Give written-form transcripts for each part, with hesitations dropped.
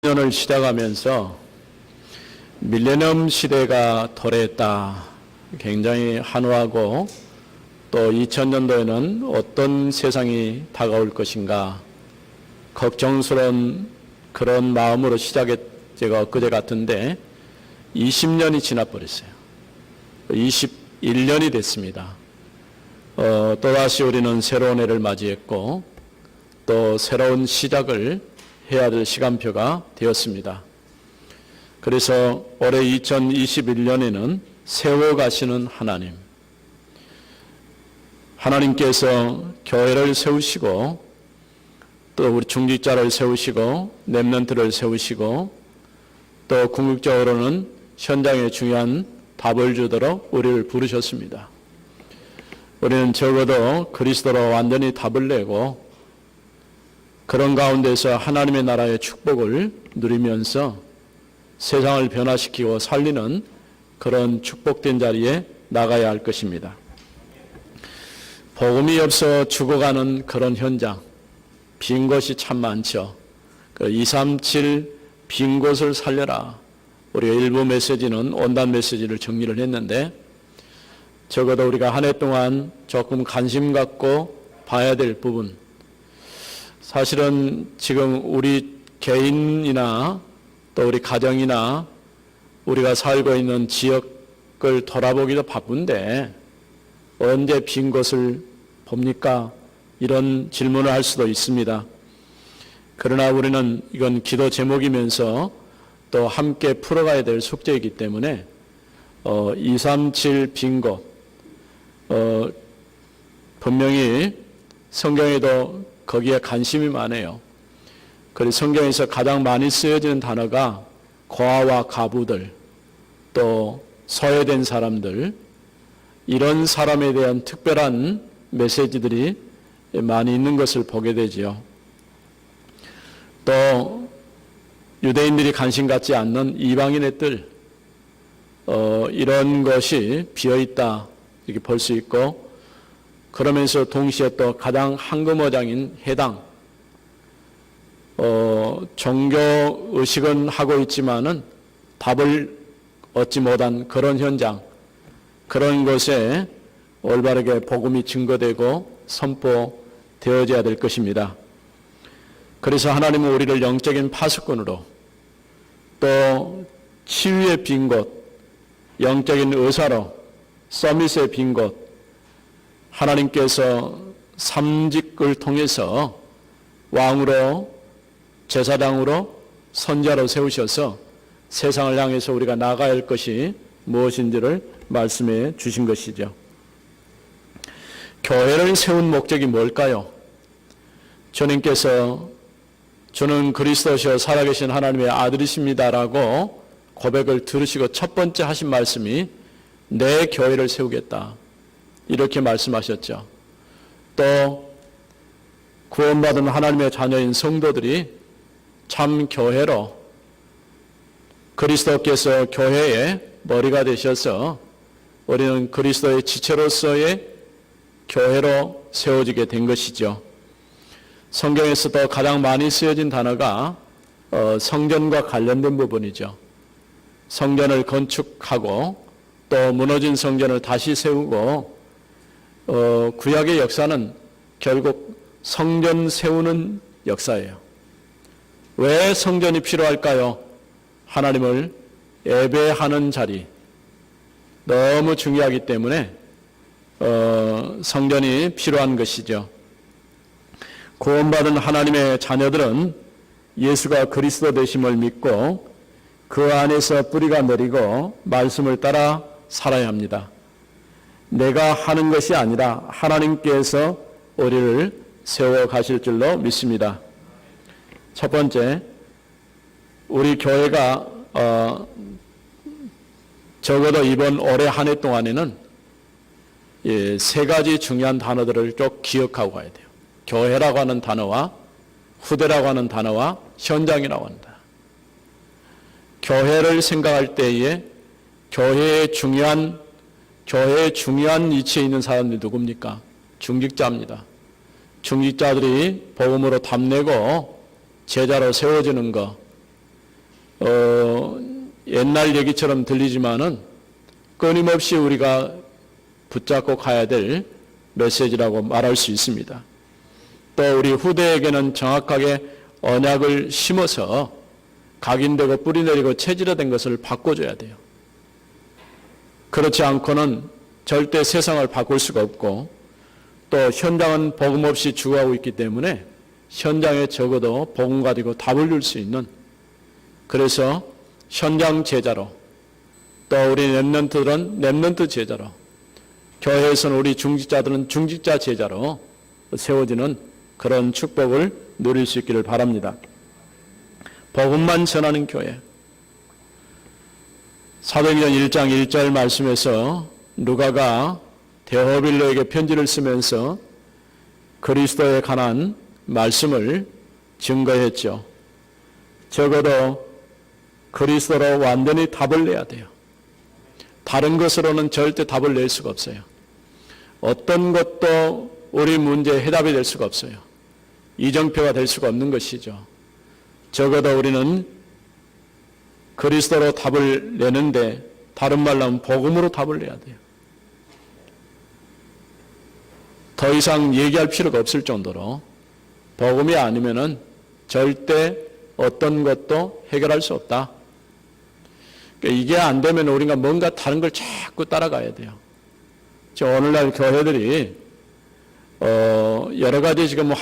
년을 시작하면서 밀레니엄 시대가 도래했다. 굉장히 한우하고 또 2000년도에는 어떤 세상이 다가올 것인가 걱정스러운 그런 마음으로 시작했제가 엊그제 같은데 20년이 지나버렸어요. 21년이 됐습니다. 또다시 우리는 새로운 해를 맞이했고 또 새로운 시작을 해야 될 시간표가 되었습니다. 그래서 올해 2021년에는 세워가시는 하나님께서 교회를 세우시고 또 우리 중직자를 세우시고 렘넌트를 세우시고 또 궁극적으로는 현장에 중요한 답을 주도록 우리를 부르셨습니다. 우리는 적어도 그리스도로 완전히 답을 내고 그런 가운데서 하나님의 나라의 축복을 누리면서 세상을 변화시키고 살리는 그런 축복된 자리에 나가야 할 것입니다. 복음이 없어 죽어가는 그런 현장, 빈 곳이 참 많죠. 237 빈 곳을 살려라. 우리가 일부 메시지는 온단 메시지를 정리를 했는데 적어도 우리가 한 해 동안 조금 관심 갖고 봐야 될 부분, 사실은 지금 우리 개인이나 또 우리 가정이나 우리가 살고 있는 지역을 돌아보기도 바쁜데 언제 빈 곳을 봅니까? 이런 질문을 할 수도 있습니다. 그러나 우리는 이건 기도 제목이면서 또 함께 풀어가야 될 숙제이기 때문에 237 빈 곳, 분명히 성경에도 거기에 관심이 많아요. 그리고 성경에서 가장 많이 쓰여지는 단어가 고아와 가부들, 또 소외된 사람들, 이런 사람에 대한 특별한 메시지들이 많이 있는 것을 보게 되지요. 또 유대인들이 관심 갖지 않는 이방인의 뜰, 이런 것이 비어있다 이렇게 볼 수 있고, 그러면서 동시에 또 가장 황금어장인 해당, 종교의식은 하고 있지만은 답을 얻지 못한 그런 현장, 그런 것에 올바르게 복음이 증거되고 선포되어져야 될 것입니다. 그래서 하나님은 우리를 영적인 파수꾼으로 또 치유의 빈 곳, 영적인 의사로 서밋의 빈 곳, 하나님께서 삼직을 통해서 왕으로 제사장으로 선자로 세우셔서 세상을 향해서 우리가 나가야 할 것이 무엇인지를 말씀해 주신 것이죠. 교회를 세운 목적이 뭘까요? 주님께서 주는 그리스도시요 살아계신 하나님의 아들이십니다라고 고백을 들으시고 첫 번째 하신 말씀이 내 교회를 세우겠다, 이렇게 말씀하셨죠. 또 구원받은 하나님의 자녀인 성도들이 참 교회로, 그리스도께서 교회의 머리가 되셔서 우리는 그리스도의 지체로서의 교회로 세워지게 된 것이죠. 성경에서도 가장 많이 쓰여진 단어가 성전과 관련된 부분이죠. 성전을 건축하고 또 무너진 성전을 다시 세우고, 구약의 역사는 결국 성전 세우는 역사예요. 왜 성전이 필요할까요? 하나님을 예배하는 자리, 너무 중요하기 때문에 성전이 필요한 것이죠. 구원받은 하나님의 자녀들은 예수가 그리스도 되심을 믿고 그 안에서 뿌리가 내리고 말씀을 따라 살아야 합니다. 내가 하는 것이 아니라 하나님께서 우리를 세워 가실 줄로 믿습니다. 첫 번째, 우리 교회가 적어도 이번 올해 한 해 동안에는 세 가지 중요한 단어들을 꼭 기억하고 가야 돼요. 교회라고 하는 단어와 후대라고 하는 단어와 현장이라고 한다. 교회를 생각할 때에 교회의 중요한 위치에 있는 사람들이 누굽니까? 중직자입니다. 중직자들이 복음으로 답내고 제자로 세워지는 것, 옛날 얘기처럼 들리지만은 끊임없이 우리가 붙잡고 가야 될 메시지라고 말할 수 있습니다. 또 우리 후대에게는 정확하게 언약을 심어서 각인되고 뿌리내리고 체질화된 것을 바꿔줘야 돼요. 그렇지 않고는 절대 세상을 바꿀 수가 없고, 또 현장은 복음 없이 죽어가고 있기 때문에 현장에 적어도 복음 가지고 답을 줄 수 있는, 그래서 현장 제자로, 또 우리 렘넌트들은 렘넌트 제자로, 교회에서는 우리 중직자들은 중직자 제자로 세워지는 그런 축복을 누릴 수 있기를 바랍니다. 복음만 전하는 교회. 사도행전 1장 1절 말씀에서 누가가 데오빌로에게 편지를 쓰면서 그리스도에 관한 말씀을 증거했죠. 적어도 그리스도로 완전히 답을 내야 돼요. 다른 것으로는 절대 답을 낼 수가 없어요. 어떤 것도 우리 문제의 해답이 될 수가 없어요. 이정표가 될 수가 없는 것이죠. 적어도 우리는 그리스도로 답을 내는데, 다른 말로 하면 복음으로 답을 내야 돼요. 더 이상 얘기할 필요가 없을 정도로 복음이 아니면은 절대 어떤 것도 해결할 수 없다. 그러니까 이게 안 되면 우리가 뭔가 다른 걸 자꾸 따라가야 돼요. 지금 오늘날 교회들이 여러 가지 지금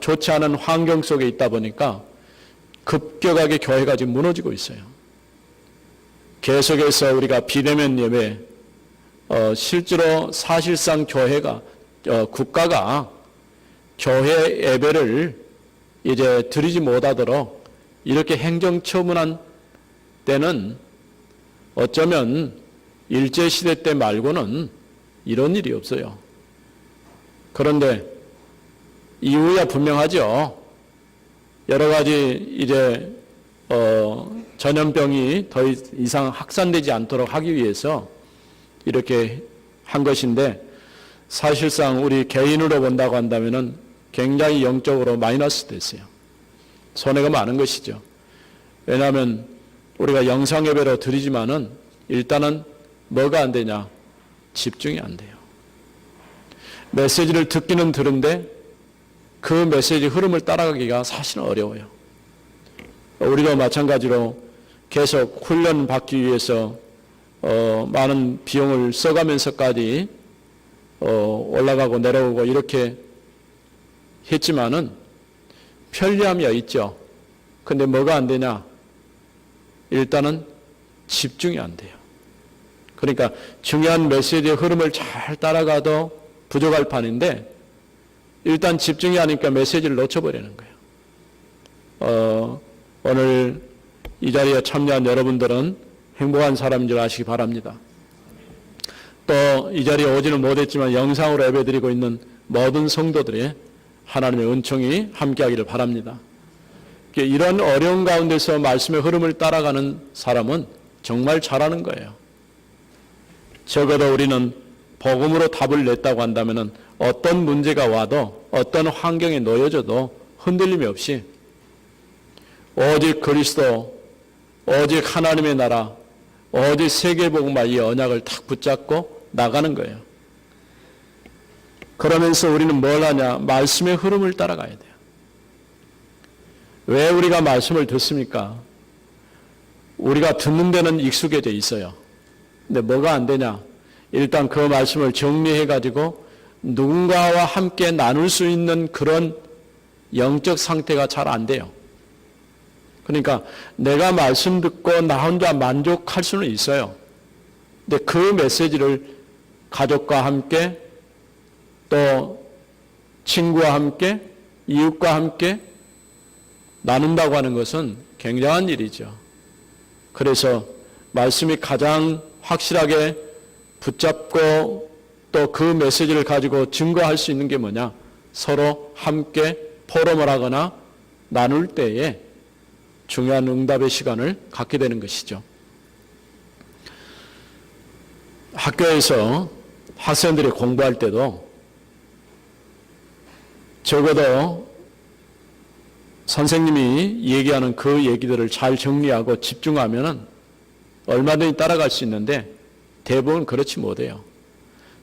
좋지 않은 환경 속에 있다 보니까 급격하게 교회가 지금 무너지고 있어요. 계속해서 우리가 비대면 예배, 실제로 사실상 교회가, 국가가 교회 예배를 이제 드리지 못하도록 이렇게 행정처분한 때는 어쩌면 일제시대 때 말고는 이런 일이 없어요. 그런데 이유야 분명하죠. 여러 가지 이제 전염병이 더 이상 확산되지 않도록 하기 위해서 이렇게 한 것인데, 사실상 우리 개인으로 본다고 한다면은 굉장히 영적으로 마이너스 됐어요. 손해가 많은 것이죠. 왜냐하면 우리가 영상 예배로 드리지만은 일단은 뭐가 안 되냐? 집중이 안 돼요. 메시지를 듣기는 들은데 그 메시지 흐름을 따라가기가 사실은 어려워요. 우리도 마찬가지로 계속 훈련 받기 위해서 많은 비용을 써가면서까지 올라가고 내려오고 이렇게 했지만은 편리함이 있죠. 근데 뭐가 안 되냐? 일단은 집중이 안 돼요. 그러니까 중요한 메시지의 흐름을 잘 따라가도 부족할 판인데, 일단 집중이 하니까 메시지를 놓쳐버리는 거예요. 오늘 이 자리에 참여한 여러분들은 행복한 사람인 줄 아시기 바랍니다. 또 이 자리에 오지는 못했지만 영상으로 예배드리고 있는 모든 성도들의 하나님의 은총이 함께하기를 바랍니다. 이런 어려운 가운데서 말씀의 흐름을 따라가는 사람은 정말 잘하는 거예요. 적어도 우리는 복음으로 답을 냈다고 한다면 어떤 문제가 와도 어떤 환경에 놓여져도 흔들림이 없이 오직 그리스도, 오직 하나님의 나라, 오직 세계복음과 이 언약을 탁 붙잡고 나가는 거예요. 그러면서 우리는 뭘 하냐? 말씀의 흐름을 따라가야 돼요. 왜 우리가 말씀을 듣습니까? 우리가 듣는 데는 익숙해져 있어요. 근데 뭐가 안 되냐? 일단 그 말씀을 정리해가지고 누군가와 함께 나눌 수 있는 그런 영적 상태가 잘 안 돼요. 그러니까 내가 말씀 듣고 나 혼자 만족할 수는 있어요. 근데 그 메시지를 가족과 함께, 또 친구와 함께, 이웃과 함께 나눈다고 하는 것은 굉장한 일이죠. 그래서 말씀이 가장 확실하게 붙잡고 또 그 메시지를 가지고 증거할 수 있는 게 뭐냐? 서로 함께 포럼을 하거나 나눌 때에 중요한 응답의 시간을 갖게 되는 것이죠. 학교에서 학생들이 공부할 때도 적어도 선생님이 얘기하는 그 얘기들을 잘 정리하고 집중하면은 얼마든지 따라갈 수 있는데 대부분 그렇지 못해요.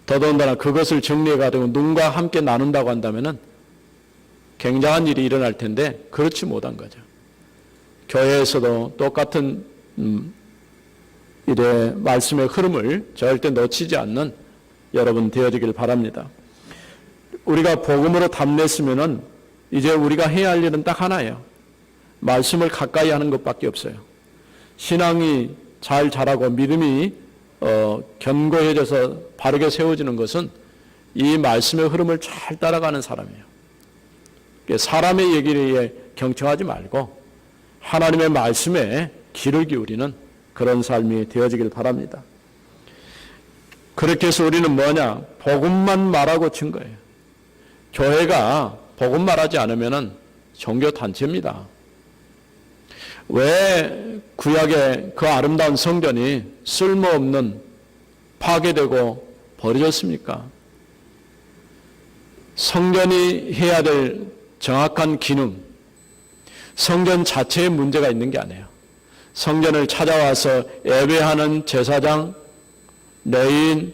더더군다나 그것을 정리해가지고 누군가 함께 나눈다고 한다면은 굉장한 일이 일어날 텐데 그렇지 못한 거죠. 교회에서도 똑같은 이래 말씀의 흐름을 절대 놓치지 않는 여러분 되어지길 바랍니다. 우리가 복음으로 답냈으면은 이제 우리가 해야 할 일은 딱 하나예요. 말씀을 가까이 하는 것밖에 없어요. 신앙이 잘 자라고 믿음이 견고해져서 바르게 세워지는 것은 이 말씀의 흐름을 잘 따라가는 사람이에요. 사람의 얘기에 경청하지 말고 하나님의 말씀에 귀를 기울이는 그런 삶이 되어지길 바랍니다. 그렇게 해서 우리는 뭐냐? 복음만 말하고 친 거예요. 교회가 복음 말하지 않으면 종교단체입니다. 왜 구약의 그 아름다운 성전이 쓸모없는 파괴되고 버려졌습니까? 성전이 해야 될 정확한 기능, 성전 자체에 문제가 있는 게 아니에요. 성전을 찾아와서 예배하는 제사장, 레위인,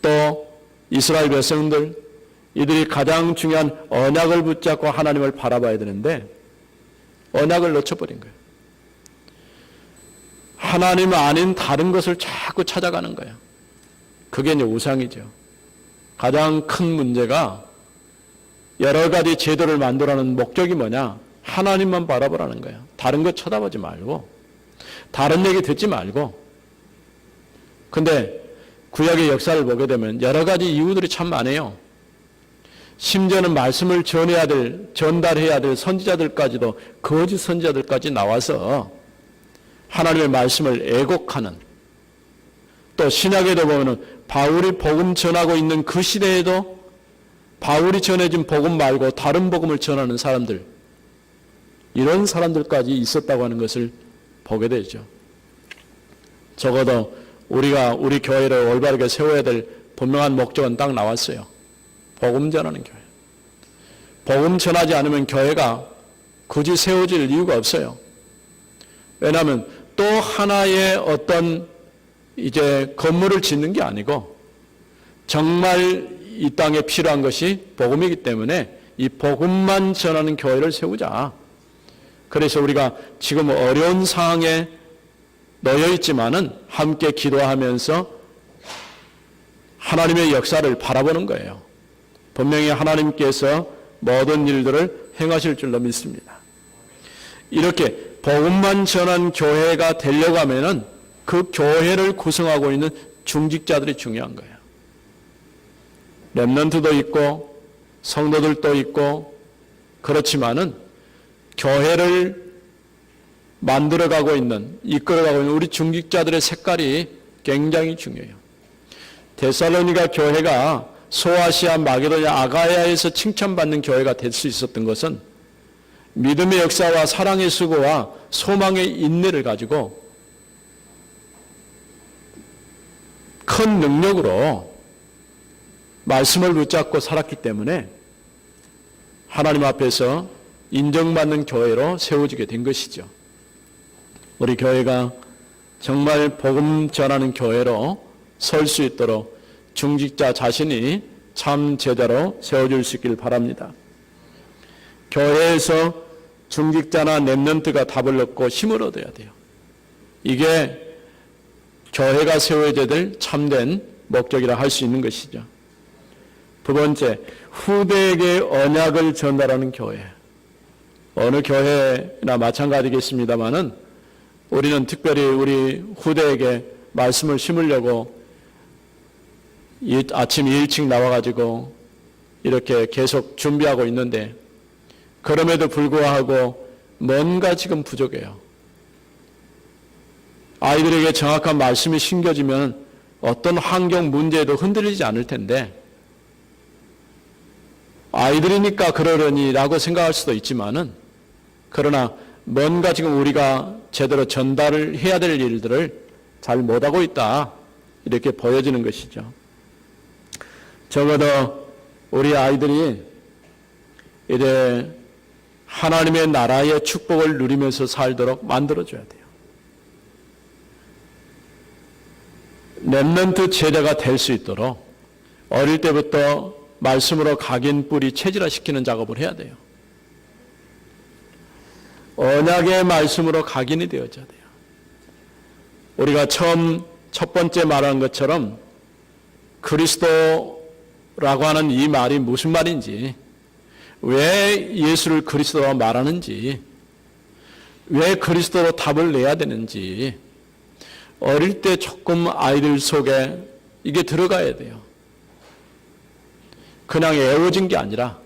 또 이스라엘 백성들, 이들이 가장 중요한 언약을 붙잡고 하나님을 바라봐야 되는데 언약을 놓쳐버린 거예요. 하나님 아닌 다른 것을 자꾸 찾아가는 거예요. 그게 이제 우상이죠. 가장 큰 문제가 여러 가지 제도를 만들어내는 목적이 뭐냐? 하나님만 바라보라는 거예요. 다른 것 쳐다보지 말고 다른 얘기 듣지 말고. 근데 구약의 역사를 보게 되면 여러 가지 이유들이 참 많아요. 심지어는 말씀을 전달해야 될 선지자들까지도 거짓 선지자들까지 나와서 하나님의 말씀을 애곡하는, 또 신약에도 보면은 바울이 복음 전하고 있는 그 시대에도 바울이 전해진 복음 말고 다른 복음을 전하는 사람들, 이런 사람들까지 있었다고 하는 것을 보게 되죠. 적어도 우리가 우리 교회를 올바르게 세워야 될 분명한 목적은 딱 나왔어요. 복음 전하는 교회. 복음 전하지 않으면 교회가 굳이 세워질 이유가 없어요. 왜냐하면 또 하나의 어떤 이제 건물을 짓는 게 아니고 정말 이 땅에 필요한 것이 복음이기 때문에 이 복음만 전하는 교회를 세우자. 그래서 우리가 지금 어려운 상황에 놓여 있지만은 함께 기도하면서 하나님의 역사를 바라보는 거예요. 분명히 하나님께서 모든 일들을 행하실 줄로 믿습니다. 이렇게 복음만 전한 교회가 되려고 하면은 그 교회를 구성하고 있는 중직자들이 중요한 거예요. 렘넌트도 있고 성도들도 있고 그렇지만은 교회를 만들어가고 있는, 이끌어가고 있는 우리 중직자들의 색깔이 굉장히 중요해요. 데살로니가 교회가 소아시아, 마게도냐, 아가야에서 칭찬받는 교회가 될 수 있었던 것은 믿음의 역사와 사랑의 수고와 소망의 인내를 가지고 큰 능력으로 말씀을 붙잡고 살았기 때문에 하나님 앞에서 인정받는 교회로 세워지게 된 것이죠. 우리 교회가 정말 복음 전하는 교회로 설 수 있도록 중직자 자신이 참 제자로 세워줄 수 있길 바랍니다. 교회에서 중직자나 렘넌트가 답을 얻고 힘을 얻어야 돼요. 이게 교회가 세워야 될 참된 목적이라 할 수 있는 것이죠. 두 번째, 후대에게 언약을 전달하는 교회. 어느 교회나 마찬가지겠습니다만은 우리는 특별히 우리 후대에게 말씀을 심으려고 아침 일찍 나와가지고 이렇게 계속 준비하고 있는데 그럼에도 불구하고 뭔가 지금 부족해요. 아이들에게 정확한 말씀이 심겨지면 어떤 환경 문제에도 흔들리지 않을 텐데 아이들이니까 그러려니라고 생각할 수도 있지만은 그러나 뭔가 지금 우리가 제대로 전달을 해야 될 일들을 잘 못하고 있다 이렇게 보여지는 것이죠. 적어도 우리 아이들이 이제 하나님의 나라의 축복을 누리면서 살도록 만들어줘야 돼요. 렘넌트 제자가 될 수 있도록 어릴 때부터 말씀으로 각인 뿌리 체질화시키는 작업을 해야 돼요. 언약의 말씀으로 각인이 되어져야 돼요. 우리가 첫 번째 말한 것처럼 그리스도라고 하는 이 말이 무슨 말인지, 왜 예수를 그리스도라고 말하는지, 왜 그리스도로 답을 내야 되는지 어릴 때 조금 아이들 속에 이게 들어가야 돼요. 그냥 애워진 게 아니라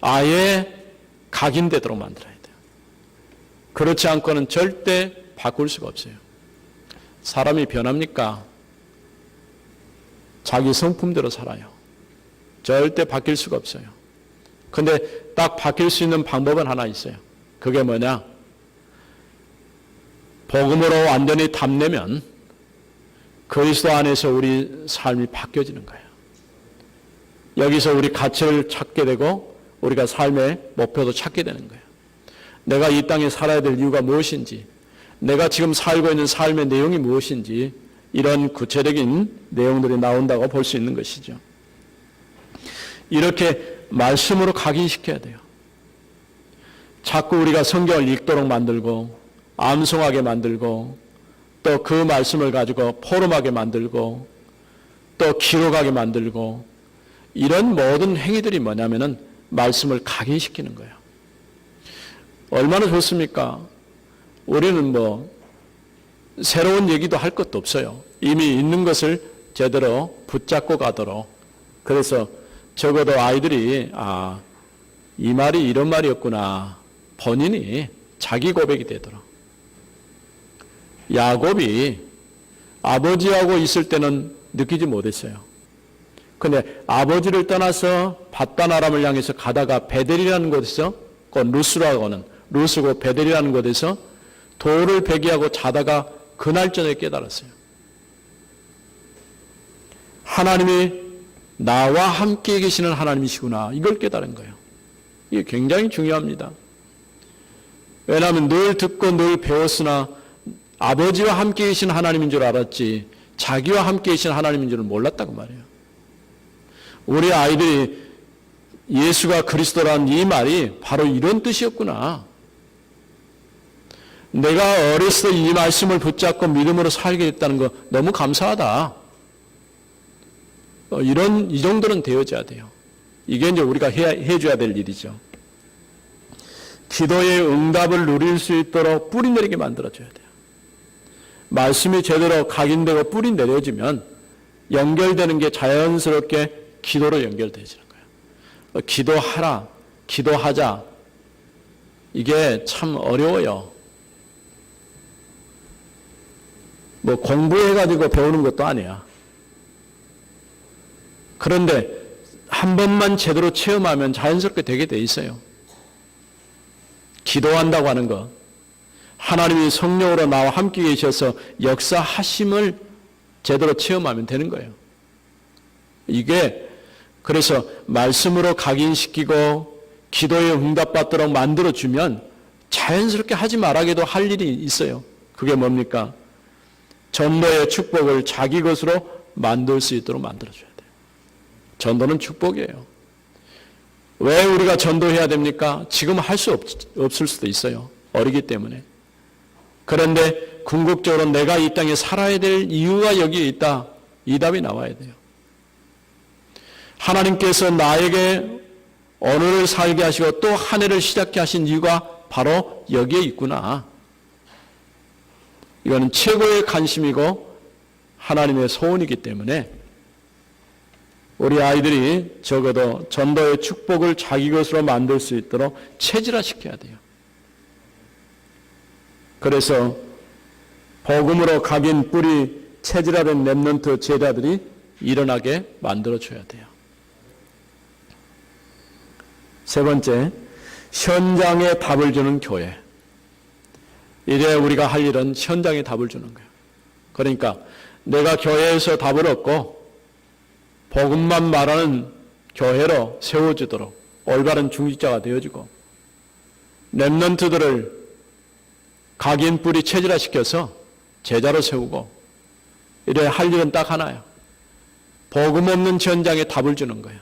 아예 각인되도록 만들어야 돼요. 그렇지 않고는 절대 바꿀 수가 없어요. 사람이 변합니까? 자기 성품대로 살아요. 절대 바뀔 수가 없어요. 근데 딱 바뀔 수 있는 방법은 하나 있어요. 그게 뭐냐? 복음으로 완전히 답내면 그리스도 안에서 우리 삶이 바뀌어지는 거예요. 여기서 우리 가치를 찾게 되고 우리가 삶의 목표도 찾게 되는 거예요. 내가 이 땅에 살아야 될 이유가 무엇인지, 내가 지금 살고 있는 삶의 내용이 무엇인지, 이런 구체적인 내용들이 나온다고 볼 수 있는 것이죠. 이렇게 말씀으로 각인시켜야 돼요. 자꾸 우리가 성경을 읽도록 만들고 암송하게 만들고 또 그 말씀을 가지고 포럼하게 만들고 또 기록하게 만들고, 이런 모든 행위들이 뭐냐면은 말씀을 각인시키는 거예요. 얼마나 좋습니까? 우리는 새로운 얘기도 할 것도 없어요. 이미 있는 것을 제대로 붙잡고 가도록. 그래서 적어도 아이들이 이 말이 이런 말이었구나, 본인이 자기 고백이 되도록. 야곱이 아버지하고 있을 때는 느끼지 못했어요. 근데 아버지를 떠나서 밧단 아람을 향해서 가다가 베델이라는 곳에서, 그 루스라고 하는, 루스고 베델이라는 곳에서 돌을 베개하고 자다가 그날 저녁에 깨달았어요. 하나님이 나와 함께 계시는 하나님이시구나, 이걸 깨달은 거예요. 이게 굉장히 중요합니다. 왜냐하면 늘 듣고 늘 배웠으나 아버지와 함께 계신 하나님인 줄 알았지 자기와 함께 계신 하나님인 줄은 몰랐다고 말해요. 우리 아이들이 예수가 그리스도라는 이 말이 바로 이런 뜻이었구나. 내가 어렸을 때 이 말씀을 붙잡고 믿음으로 살게 됐다는 거 너무 감사하다. 이 정도는 되어져야 돼요. 이게 이제 우리가 해줘야 될 일이죠. 기도의 응답을 누릴 수 있도록 뿌리 내리게 만들어줘야 돼요. 말씀이 제대로 각인되고 뿌리 내려지면 연결되는 게 자연스럽게 기도로 연결되어지는 거예요. 기도하라, 기도하자. 이게 참 어려워요. 공부해가지고 배우는 것도 아니야. 그런데 한 번만 제대로 체험하면 자연스럽게 되게 돼 있어요. 기도한다고 하는 것, 하나님이 성령으로 나와 함께 계셔서 역사하심을 제대로 체험하면 되는 거예요. 이게 그래서 말씀으로 각인시키고 기도에 응답받도록 만들어주면 자연스럽게 하지 말아도 할 일이 있어요. 그게 뭡니까? 전도의 축복을 자기 것으로 만들 수 있도록 만들어줘야 돼요. 전도는 축복이에요. 왜 우리가 전도해야 됩니까? 지금 할 수 없을 수도 있어요. 어리기 때문에. 그런데 궁극적으로 내가 이 땅에 살아야 될 이유가 여기에 있다. 이 답이 나와야 돼요. 하나님께서 나에게 오늘을 살게 하시고 또 한 해를 시작게 하신 이유가 바로 여기에 있구나. 이거는 최고의 관심이고 하나님의 소원이기 때문에 우리 아이들이 적어도 전도의 축복을 자기 것으로 만들 수 있도록 체질화시켜야 돼요. 그래서 복음으로 각인 뿌리 체질화된 렘넌트 제자들이 일어나게 만들어줘야 돼요. 세 번째, 현장에 답을 주는 교회. 이제 우리가 할 일은 현장에 답을 주는 거예요. 그러니까 내가 교회에서 답을 얻고 복음만 말하는 교회로 세워지도록 올바른 중직자가 되어지고, 렘넌트들을 각인 뿌리 체질화시켜서 제자로 세우고, 이래 할 일은 딱 하나야. 복음 없는 현장에 답을 주는 거야.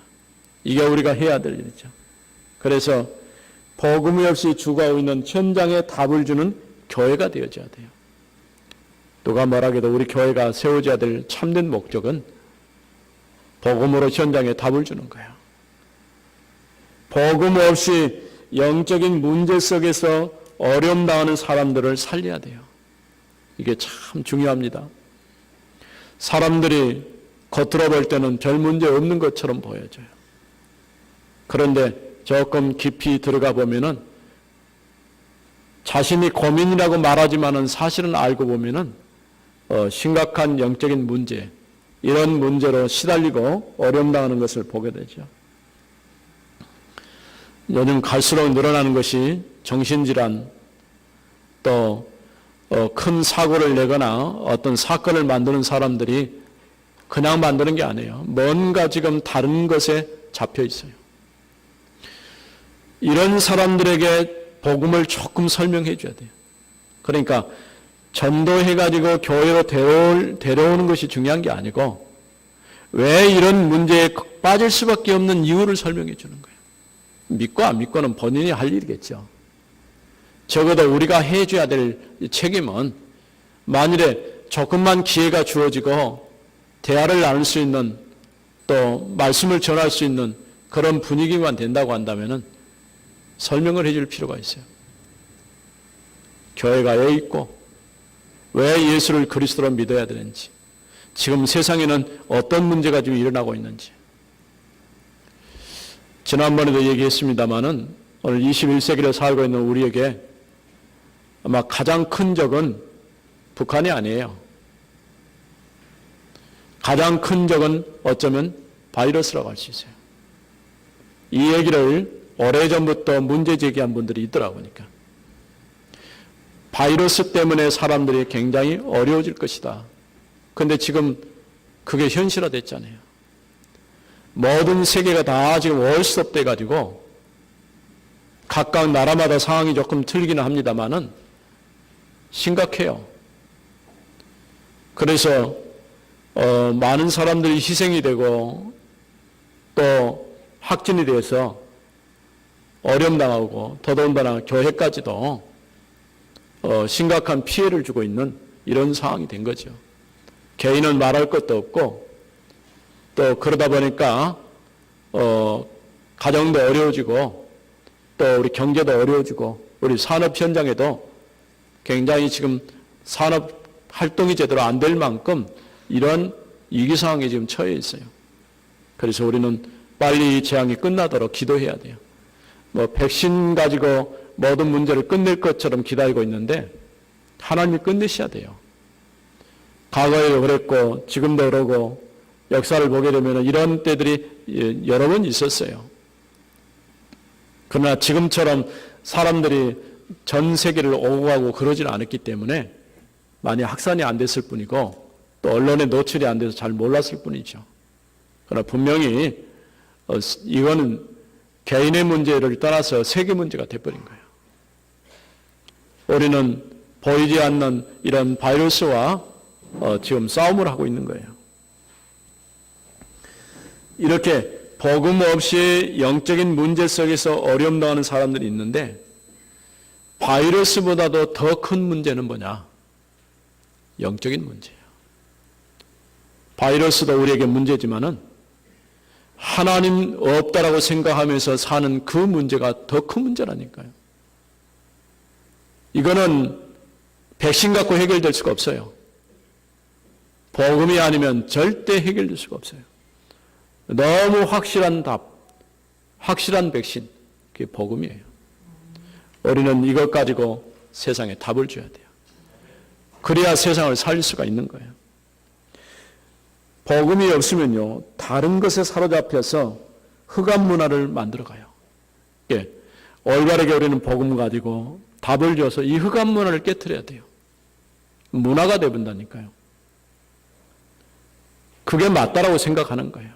이게 우리가 해야 될 일이죠. 그래서 복음이 없이 죽어가고 있는 현장에 답을 주는 교회가 되어져야 돼요. 누가 뭐라해도 우리 교회가 세워져야 될 참된 목적은 복음으로 현장에 답을 주는 거야. 복음 없이 영적인 문제 속에서 어려움 당하는 사람들을 살려야 돼요. 이게 참 중요합니다. 사람들이 겉으로 볼 때는 별 문제 없는 것처럼 보여져요. 그런데 조금 깊이 들어가 보면은 자신이 고민이라고 말하지만은 사실은 알고 보면은 심각한 영적인 문제, 이런 문제로 시달리고 어려움 당하는 것을 보게 되죠. 요즘 갈수록 늘어나는 것이 정신질환, 또 큰 사고를 내거나 어떤 사건을 만드는 사람들이 그냥 만드는 게 아니에요. 뭔가 지금 다른 것에 잡혀 있어요. 이런 사람들에게 복음을 조금 설명해 줘야 돼요. 그러니까 전도해가지고 교회로 데려오는 것이 중요한 게 아니고 왜 이런 문제에 빠질 수밖에 없는 이유를 설명해 주는 거예요. 믿고 안 믿고는 본인이 할 일이겠죠. 적어도 우리가 해줘야 될 책임은 만일에 조금만 기회가 주어지고 대화를 나눌 수 있는, 또 말씀을 전할 수 있는 그런 분위기만 된다고 한다면은 설명을 해줄 필요가 있어요. 교회가 왜 있고 왜 예수를 그리스도로 믿어야 되는지, 지금 세상에는 어떤 문제가 지금 일어나고 있는지. 지난번에도 얘기했습니다마는 오늘 21세기를 살고 있는 우리에게 아마 가장 큰 적은 북한이 아니에요. 가장 큰 적은 어쩌면 바이러스라고 할 수 있어요. 이 얘기를 오래전부터 문제 제기한 분들이 있더라고요. 그러니까 바이러스 때문에 사람들이 굉장히 어려워질 것이다. 그런데 지금 그게 현실화됐잖아요. 모든 세계가 다 지금 월스톱 돼가지고 각각 나라마다 상황이 조금 틀리기는 합니다만은 심각해요. 그래서 많은 사람들이 희생이 되고 또 확진이 돼서 어려움 당하고 더더군다나 교회까지도 심각한 피해를 주고 있는 이런 상황이 된 거죠. 개인은 말할 것도 없고 또 그러다 보니까 가정도 어려워지고 또 우리 경제도 어려워지고 우리 산업 현장에도 굉장히 지금 산업 활동이 제대로 안 될 만큼 이런 위기 상황에 지금 처해 있어요. 그래서 우리는 빨리 이 재앙이 끝나도록 기도해야 돼요. 백신 가지고 모든 문제를 끝낼 것처럼 기다리고 있는데 하나님이 끝내셔야 돼요. 과거에도 그랬고 지금도 그러고 역사를 보게 되면 이런 때들이 여러 번 있었어요. 그러나 지금처럼 사람들이 전 세계를 오고 가고 그러지는 않았기 때문에 많이 확산이 안 됐을 뿐이고 또 언론에 노출이 안 돼서 잘 몰랐을 뿐이죠. 그러나 분명히 이거는 개인의 문제를 떠나서 세계 문제가 돼버린 거예요. 우리는 보이지 않는 이런 바이러스와 지금 싸움을 하고 있는 거예요. 이렇게 복음 없이 영적인 문제 속에서 어려움 당하는 사람들이 있는데 바이러스보다도 더 큰 문제는 뭐냐? 영적인 문제예요. 바이러스도 우리에게 문제지만은 하나님 없다라고 생각하면서 사는 그 문제가 더 큰 문제라니까요. 이거는 백신 갖고 해결될 수가 없어요. 복음이 아니면 절대 해결될 수가 없어요. 너무 확실한 답, 확실한 백신, 그게 복음이에요. 우리는 이것 가지고 세상에 답을 줘야 돼요. 그래야 세상을 살릴 수가 있는 거예요. 복음이 없으면요, 다른 것에 사로잡혀서 흑암 문화를 만들어가요. 예, 올바르게 우리는 복음 가지고 답을 줘서 이 흑암 문화를 깨트려야 돼요. 문화가 되본다니까요. 그게 맞다라고 생각하는 거예요.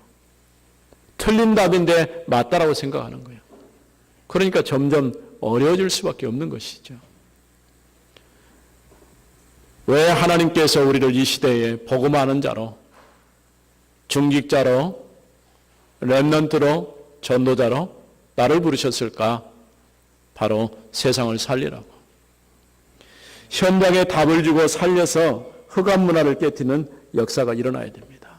틀린 답인데 맞다라고 생각하는 거예요. 그러니까 점점 어려워질 수밖에 없는 것이죠. 왜 하나님께서 우리를 이 시대에 복음하는 자로, 중직자로, 렘넌트로, 전도자로 나를 부르셨을까? 바로 세상을 살리라고. 현장에 답을 주고 살려서 흑암 문화를 깨트리는 역사가 일어나야 됩니다.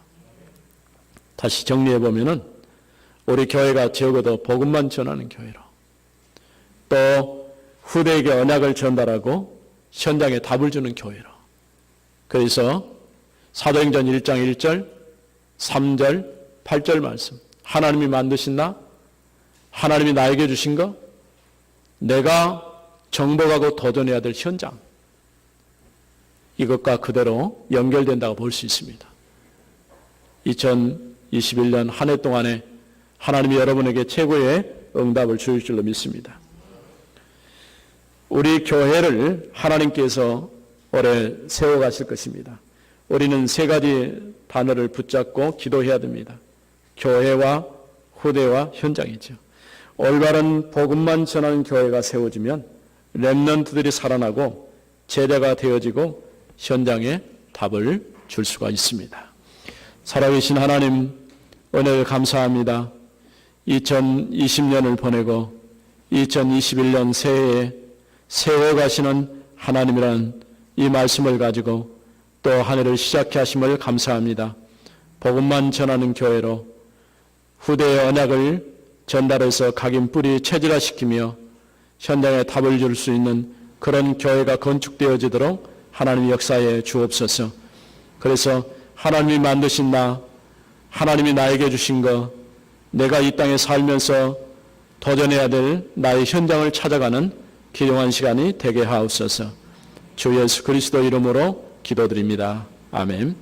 다시 정리해 보면은 우리 교회가 적어도 복음만 전하는 교회로, 또 후대에게 언약을 전달하고 현장에 답을 주는 교회로. 그래서 사도행전 1장 1절, 3절, 8절 말씀, 하나님이 만드신 나, 하나님이 나에게 주신 것, 내가 정복하고 도전해야 될 현장, 이것과 그대로 연결된다고 볼 수 있습니다. 2021년 한 해 동안에 하나님이 여러분에게 최고의 응답을 주실 줄로 믿습니다. 우리 교회를 하나님께서 올해 세워가실 것입니다. 우리는 세 가지 단어를 붙잡고 기도해야 됩니다. 교회와 후대와 현장이죠. 올바른 복음만 전하는 교회가 세워지면 렘넌트들이 살아나고 제자가 되어지고 현장에 답을 줄 수가 있습니다. 살아계신 하나님, 은혜를 감사합니다. 2020년을 보내고 2021년 새해에 세워가시는 하나님이라는 이 말씀을 가지고 또 한 해를 시작해 하심을 감사합니다. 복음만 전하는 교회로 후대의 언약을 전달해서 각인 뿌리 체질화시키며 현장에 답을 줄 수 있는 그런 교회가 건축되어지도록 하나님 역사에 주옵소서. 그래서 하나님이 만드신 나, 하나님이 나에게 주신 것, 내가 이 땅에 살면서 도전해야 될 나의 현장을 찾아가는 귀중한 시간이 되게 하옵소서. 주 예수 그리스도 이름으로 기도드립니다. 아멘.